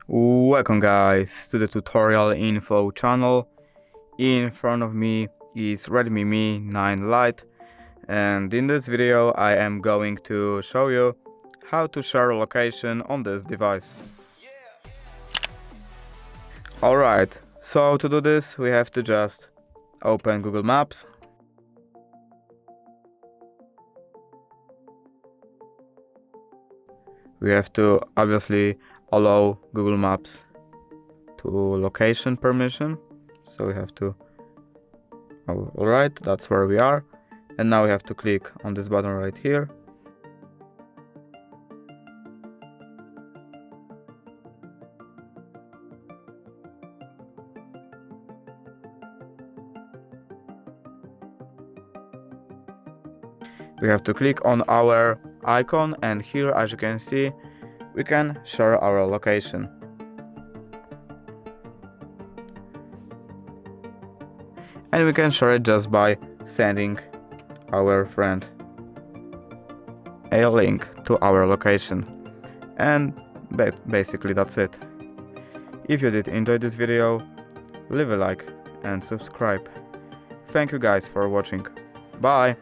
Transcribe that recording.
Welcome guys to the tutorial info channel. In front of me is Redmi Mi 9 Lite, and in this video I am going to show you how to share location on this device. Alright, so to do this we have to just open Google Maps. We have to obviously allow Google Maps to location permission, so we have to alright, that's where we are, and now we have to click on this button right here. We have to click on our icon, and here, as you can see, we can share our location. And we can share it just by sending our friend a link to our location. And basically that's it. If you did enjoy this video, leave a like and subscribe. Thank you guys for watching. Bye!